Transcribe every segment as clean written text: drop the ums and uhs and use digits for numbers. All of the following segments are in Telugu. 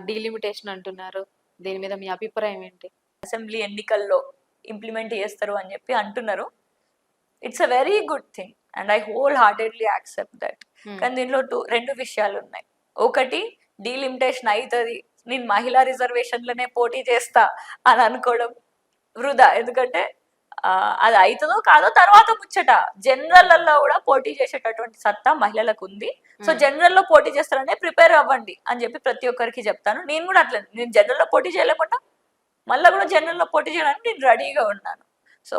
డీలిమిటేషన్ అంటున్నారు. దీని మీద మీ అభిప్రాయం ఏంటి? అసెంబ్లీ ఎన్నికల్లో ఇంప్లిమెంట్ చేస్తారు అని చెప్పి అంటున్నారు. It's a very good thing and I whole heartedly accept that. కానీ దీనిలో రెండు విషయాలు ఉన్నాయి. ఒకటి, డీలిమిటేషన్ అవుతుంది, నేను మహిళా రిజర్వేషన్లనే పోటీ చేస్తా అని అనుకోవడం వృధా. ఎందుకంటే అది అవుతుందో కాదో తర్వాత ముచ్చట. జనరల్లో కూడా పోటీ చేసేటటువంటి సత్తా మహిళలకు ఉంది. సో జనరల్లో పోటీ చేస్తారనే ప్రిపేర్ అవ్వండి అని చెప్పి ప్రతి ఒక్కరికి చెప్తాను. నేను కూడా అట్లా, నేను జనరల్లో పోటీ చేయలేకుండా మళ్ళీ కూడా జనరల్లో పోటీ చేయడానికి నేను రెడీగా ఉన్నాను. సో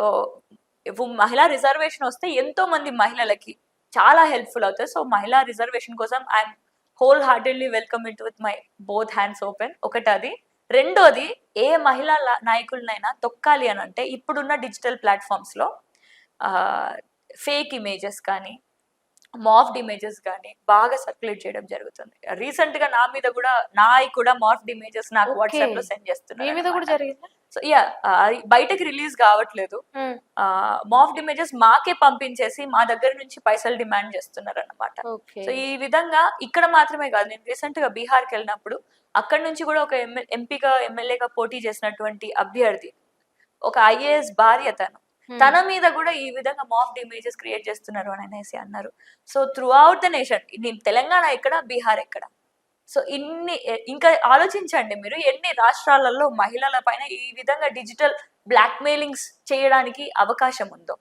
మహిళా రిజర్వేషన్ వస్తే ఎంతో మంది మహిళలకి చాలా హెల్ప్ఫుల్ అవుతుంది. సో మహిళా రిజర్వేషన్ కోసం I'm whole heartedly welcome it with my both hands open. ఒకటి అది. రెండోది, ఏ మహిళా నాయకులనైనా తొక్కాలి అని అంటే ఇప్పుడున్న డిజిటల్ ప్లాట్ఫామ్స్లో ఫేక్ ఇమేజెస్ కానీ మార్ఫ్డ్ ఇమేజెస్ కానీ బాగా సర్క్యులేట్ చేయడం జరుగుతుంది. రీసెంట్ గా నా మీద కూడా మార్ఫ్డ్ ఇమేజెస్ నాకు వాట్సాప్ లో సెండ్ చేస్తున్నారు. సో యా, బయటకి రిలీజ్ కావట్లేదు. మార్ఫ్డ్ ఇమేజెస్ మాకే పంపించేసి మా దగ్గర నుంచి పైసలు డిమాండ్ చేస్తున్నారు అన్నమాట. సో ఈ విధంగా ఇక్కడ మాత్రమే కాదు, నేను రీసెంట్ గా బీహార్కి వెళ్ళినప్పుడు అక్కడ నుంచి కూడా ఒక ఎంపీగా ఎమ్మెల్యేగా పోటీ చేసినటువంటి అభ్యర్థి, ఒక ఐఏఎస్ భార్య, తన మీద కూడా ఈ విధంగా మాఫ్డ్ ఇమేజెస్ క్రియేట్ చేస్తున్నారు అని అనేసి అన్నారు. So through out the nation, నేను తెలంగాణ ఎక్కడ, బీహార్ ఎక్కడ. సో ఇంకా ఆలోచించండి మీరు, ఎన్ని రాష్ట్రాలలో మహిళల పైన ఈ విధంగా డిజిటల్ బ్లాక్ మెయిలింగ్స్ చేయడానికి అవకాశం ఉందో.